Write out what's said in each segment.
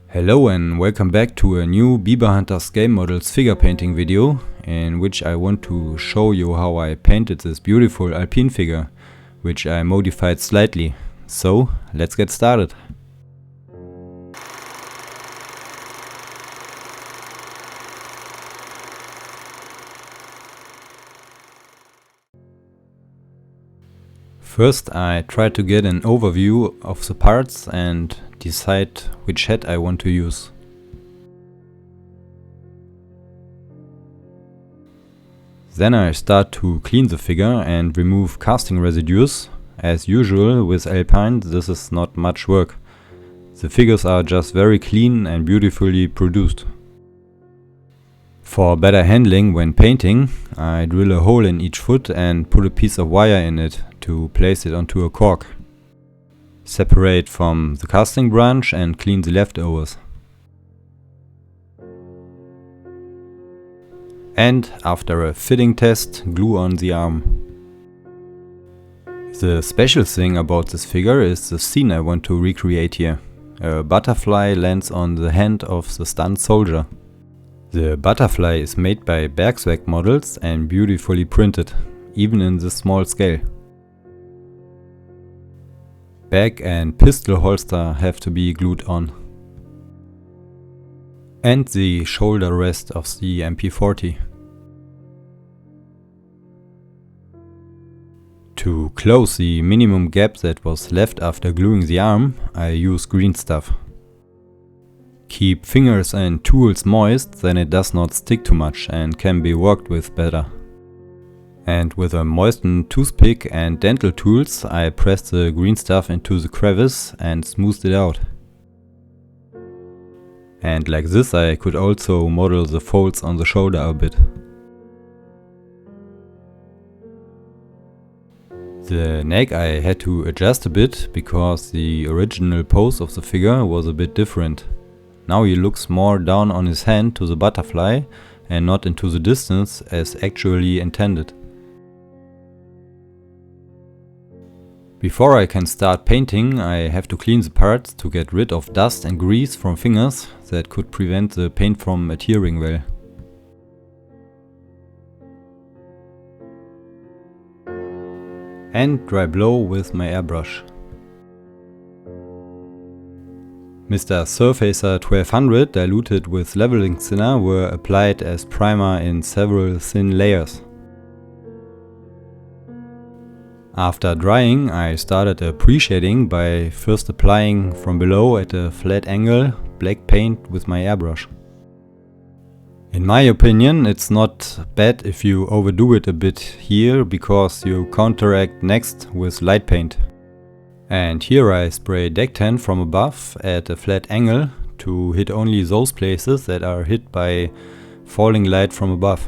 Hello and welcome back to a new Beaver Hunters Game Models figure painting video, in which I want to show you how I painted this beautiful Alpine figure, which I modified slightly. So let's get started. First I try to get an overview of the parts and decide which head I want to use. Then I start to clean the figure and remove casting residues. As usual with Alpine, this is not much work. The figures are just very clean and beautifully produced. For better handling when painting, I drill a hole in each foot and put a piece of wire in it to place it onto a cork. Separate from the casting branch and clean the leftovers. And after a fitting test, glue on the arm. The special thing about this figure is the scene I want to recreate here. A butterfly lands on the hand of the stunned soldier. The butterfly is made by Bergsweg models and beautifully printed, even in this small scale. Bag and pistol holster have to be glued on. And the shoulder rest of the MP40. To close the minimum gap that was left after gluing the arm, I use green stuff. Keep fingers and tools moist, then it does not stick too much and can be worked with better. And with a moistened toothpick and dental tools, I pressed the green stuff into the crevice and smoothed it out. And like this I could also model the folds on the shoulder a bit. The neck I had to adjust a bit because the original pose of the figure was a bit different. Now he looks more down on his hand to the butterfly and not into the distance as actually intended. Before I can start painting, I have to clean the parts to get rid of dust and grease from fingers that could prevent the paint from adhering well. And dry blow with my airbrush. Mr. Surfacer 1200 diluted with leveling thinner were applied as primer in several thin layers. After drying, I started a pre-shading by first applying from below at a flat angle black paint with my airbrush. In my opinion, it's not bad if you overdo it a bit here, because you counteract next with light paint. And here I spray deck tan from above at a flat angle to hit only those places that are hit by falling light from above.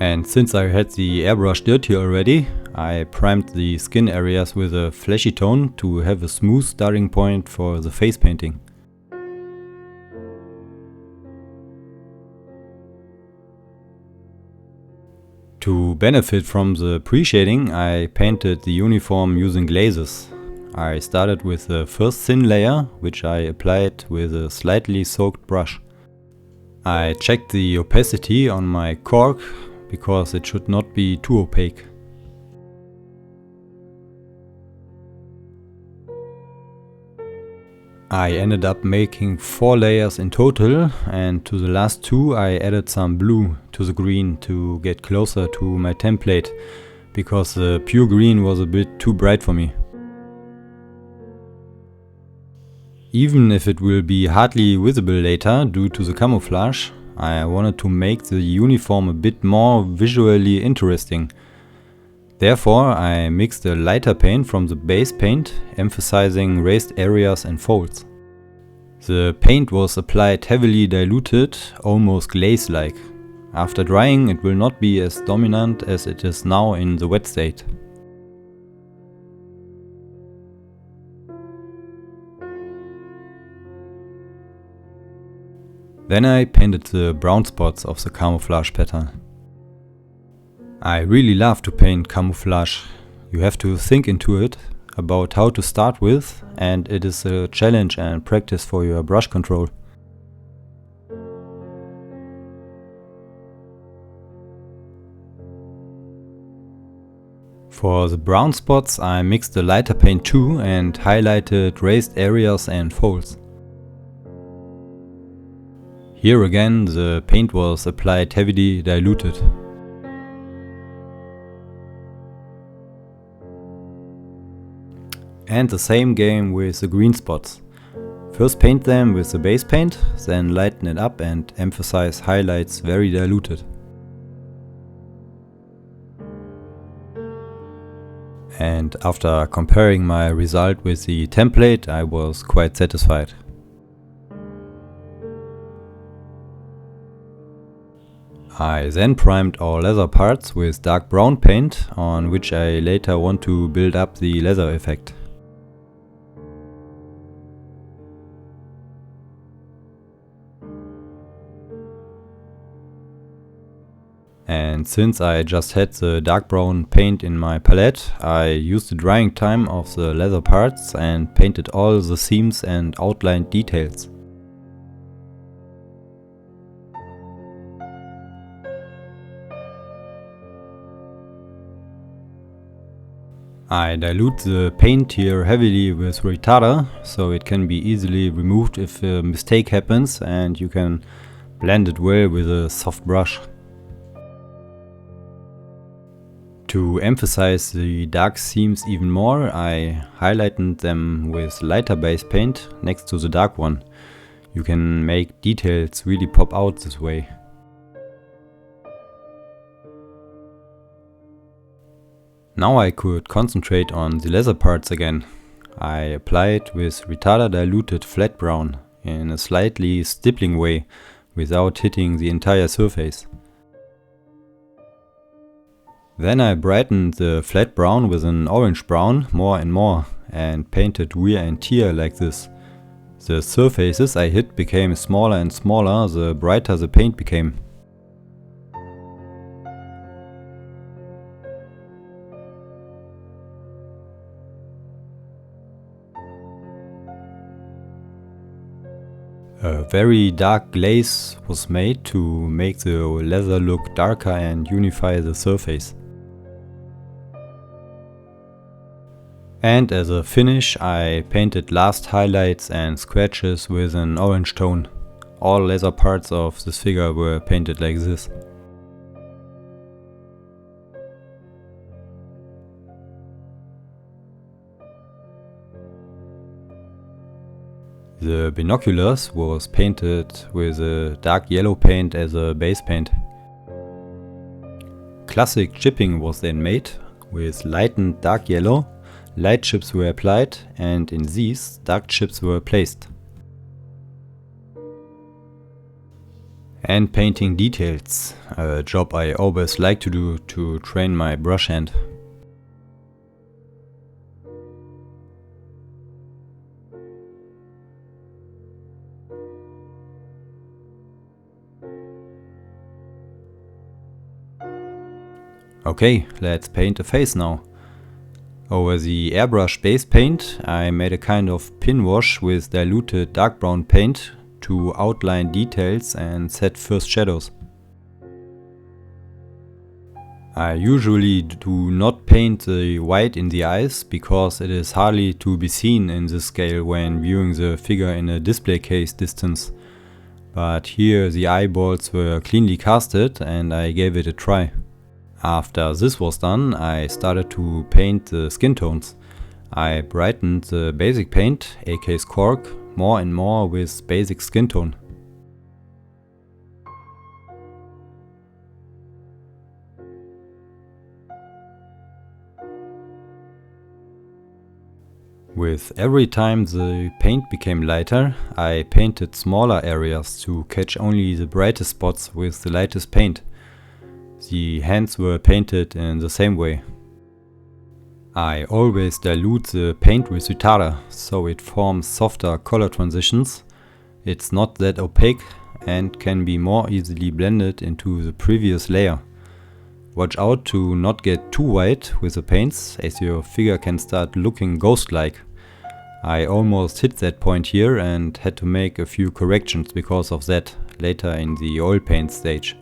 And since I had the airbrush dirty already, I primed the skin areas with a flashy tone to have a smooth starting point for the face painting. To benefit from the pre-shading, I painted the uniform using glazes. I started with the first thin layer, which I applied with a slightly soaked brush. I checked the opacity on my cork, because it should not be too opaque. I ended up making 4 layers in total, and to the last 2 I added some blue to the green to get closer to my template, because the pure green was a bit too bright for me. Even if it will be hardly visible later due to the camouflage, I wanted to make the uniform a bit more visually interesting. Therefore I mixed a lighter paint from the base paint, emphasizing raised areas and folds. The paint was applied heavily diluted, almost glaze-like. After drying it will not be as dominant as it is now in the wet state. Then I painted the brown spots of the camouflage pattern. I really love to paint camouflage. You have to think into it about how to start with, and it is a challenge and practice for your brush control. For the brown spots I mixed the lighter paint too and highlighted raised areas and folds. Here again the paint was applied heavily diluted. And the same game with the green spots. First paint them with the base paint, then lighten it up and emphasize highlights very diluted. And after comparing my result with the template, I was quite satisfied. I then primed all leather parts with dark brown paint, on which I later want to build up the leather effect. And since I just had the dark brown paint in my palette, I used the drying time of the leather parts and painted all the seams and outlined details. I dilute the paint here heavily with retarder, so it can be easily removed if a mistake happens, and you can blend it well with a soft brush. To emphasize the dark seams even more, I highlighted them with lighter base paint next to the dark one. You can make details really pop out this way. Now I could concentrate on the leather parts again. I applied with retarder diluted flat brown in a slightly stippling way without hitting the entire surface. Then I brightened the flat brown with an orange brown more and more and painted wear and tear like this. The surfaces I hit became smaller and smaller the brighter the paint became. A very dark glaze was made to make the leather look darker and unify the surface. And as a finish I painted last highlights and scratches with an orange tone. All leather parts of this figure were painted like this. The binoculars was painted with a dark yellow paint as a base paint. Classic chipping was then made with lightened dark yellow. Light chips were applied and in these dark chips were placed. And painting details, a job I always like to do to train my brush hand. Okay, let's paint a face now. Over the airbrush base paint I made a kind of pin wash with diluted dark brown paint to outline details and set first shadows. I usually do not paint the white in the eyes because it is hardly to be seen in this scale when viewing the figure in a display case distance. But here the eyeballs were cleanly casted and I gave it a try. After this was done, I started to paint the skin tones. I brightened the basic paint, aka cork, more and more with basic skin tone. With every time the paint became lighter, I painted smaller areas to catch only the brightest spots with the lightest paint. The hands were painted in the same way. I always dilute the paint with retarder, so it forms softer color transitions. It's not that opaque and can be more easily blended into the previous layer. Watch out to not get too white with the paints, as your figure can start looking ghost-like. I almost hit that point here and had to make a few corrections because of that later in the oil paint stage.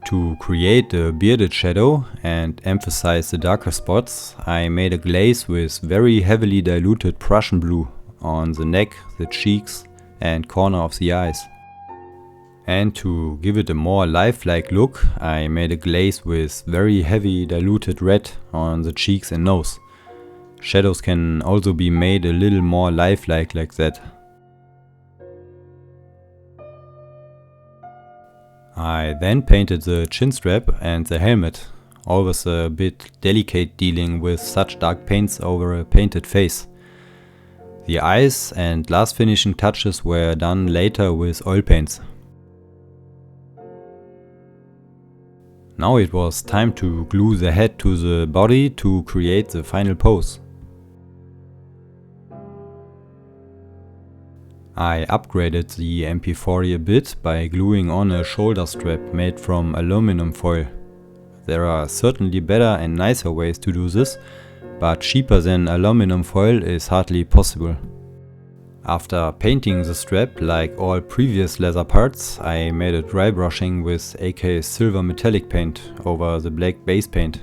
To create a bearded shadow and emphasize the darker spots, I made a glaze with very heavily diluted Prussian blue on the neck, the cheeks and corner of the eyes. And to give it a more lifelike look, I made a glaze with very heavy diluted red on the cheeks and nose. Shadows can also be made a little more lifelike like that. I then painted the chin strap and the helmet, always a bit delicate dealing with such dark paints over a painted face. The eyes and last finishing touches were done later with oil paints. Now it was time to glue the head to the body to create the final pose. I upgraded the MP40 a bit by gluing on a shoulder strap made from aluminum foil. There are certainly better and nicer ways to do this, but cheaper than aluminum foil is hardly possible. After painting the strap, like all previous leather parts, I made a dry brushing with AK silver metallic paint over the black base paint.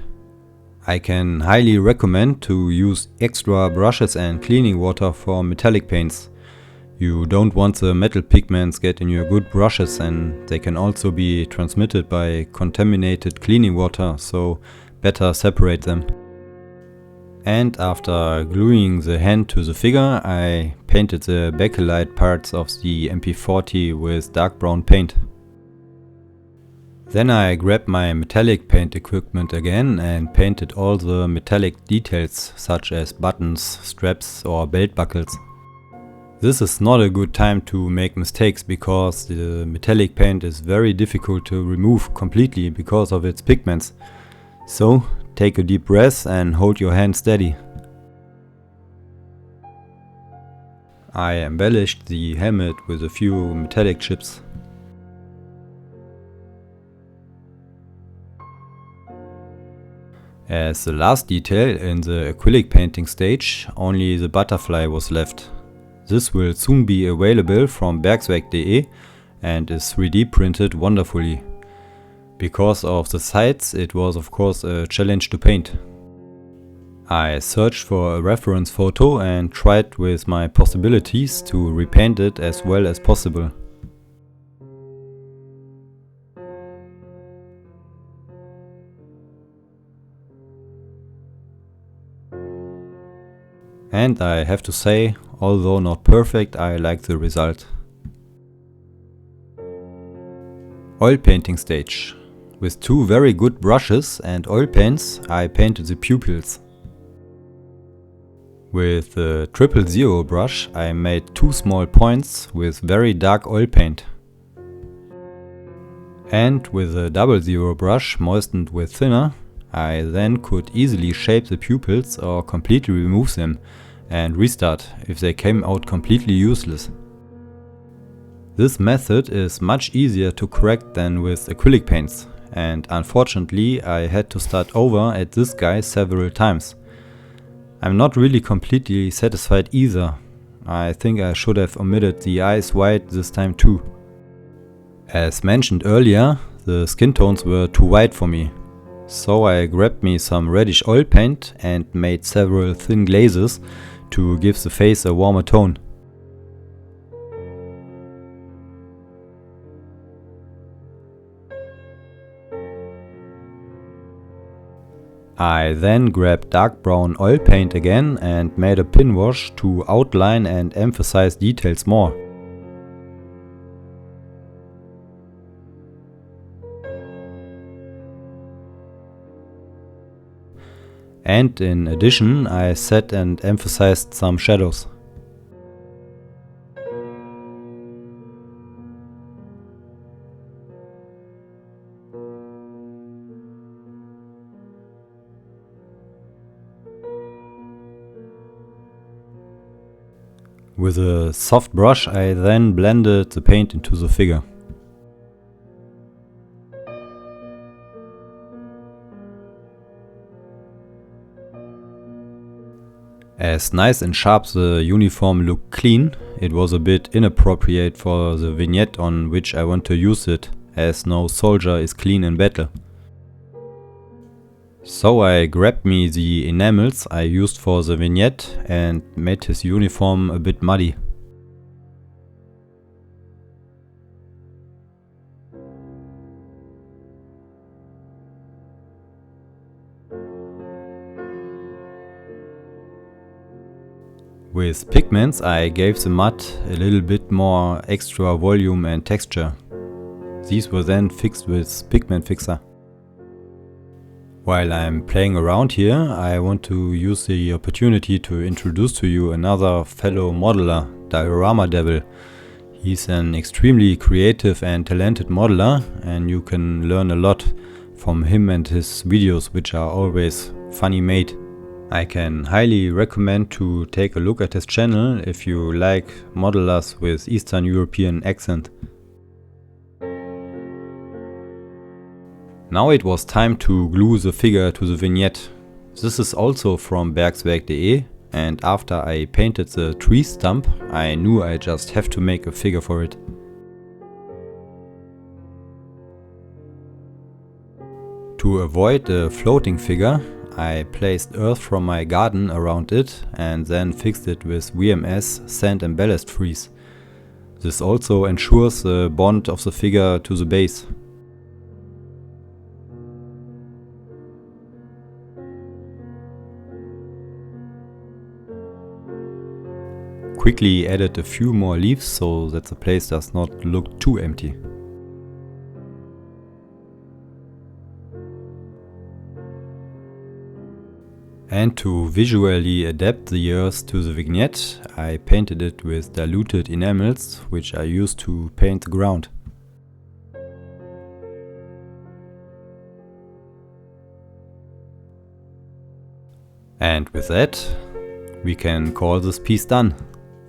I can highly recommend to use extra brushes and cleaning water for metallic paints. You don't want the metal pigments get in your good brushes, and they can also be transmitted by contaminated cleaning water, so better separate them. And after gluing the hand to the figure, I painted the backlight parts of the MP40 with dark brown paint. Then I grabbed my metallic paint equipment again and painted all the metallic details such as buttons, straps or belt buckles. This is not a good time to make mistakes because the metallic paint is very difficult to remove completely because of its pigments. So take a deep breath and hold your hand steady. I embellished the helmet with a few metallic chips. As the last detail in the acrylic painting stage, only the butterfly was left. This will soon be available from bergswerk.de and is 3D printed wonderfully. Because of the sides, it was of course a challenge to paint. I searched for a reference photo and tried with my possibilities to repaint it as well as possible. And I have to say, although not perfect, I like the result. Oil painting stage. With two very good brushes and oil paints, I painted the pupils. With the 000 brush, I made two small points with very dark oil paint. And with the 00 brush moistened with thinner, I then could easily shape the pupils or completely remove them and restart if they came out completely useless. This method is much easier to correct than with acrylic paints, and unfortunately I had to start over at this guy several times. I'm not really completely satisfied either. I think I should have omitted the eyes white this time too. As mentioned earlier, the skin tones were too white for me. So I grabbed me some reddish oil paint and made several thin glazes to give the face a warmer tone. I then grabbed dark brown oil paint again and made a pin wash to outline and emphasize details more. And in addition, I set and emphasized some shadows. With a soft brush, I then blended the paint into the figure. As nice and sharp the uniform looked clean, it was a bit inappropriate for the vignette on which I want to use it, as no soldier is clean in battle. So I grabbed me the enamels I used for the vignette and made his uniform a bit muddy. With pigments I gave the mud a little bit more extra volume and texture. These were then fixed with pigment fixer. While I'm playing around here, I want to use the opportunity to introduce to you another fellow modeler, Diorama Devil. He's an extremely creative and talented modeler, and you can learn a lot from him and his videos, which are always funny made. I can highly recommend to take a look at his channel if you like modelers with Eastern European accent. Now it was time to glue the figure to the vignette. This is also from Bergswerk.de, and after I painted the tree stump, I knew I just have to make a figure for it. To avoid a floating figure, I placed earth from my garden around it and then fixed it with VMS sand and ballast freeze. This also ensures the bond of the figure to the base. Quickly added a few more leaves so that the place does not look too empty. And to visually adapt the earth to the vignette, I painted it with diluted enamels, which I used to paint the ground. And with that, we can call this piece done.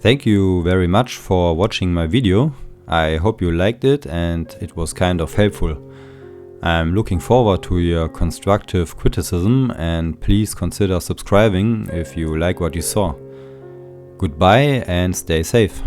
Thank you very much for watching my video. I hope you liked it and it was kind of helpful. I'm looking forward to your constructive criticism, and please consider subscribing if you like what you saw. Goodbye and stay safe.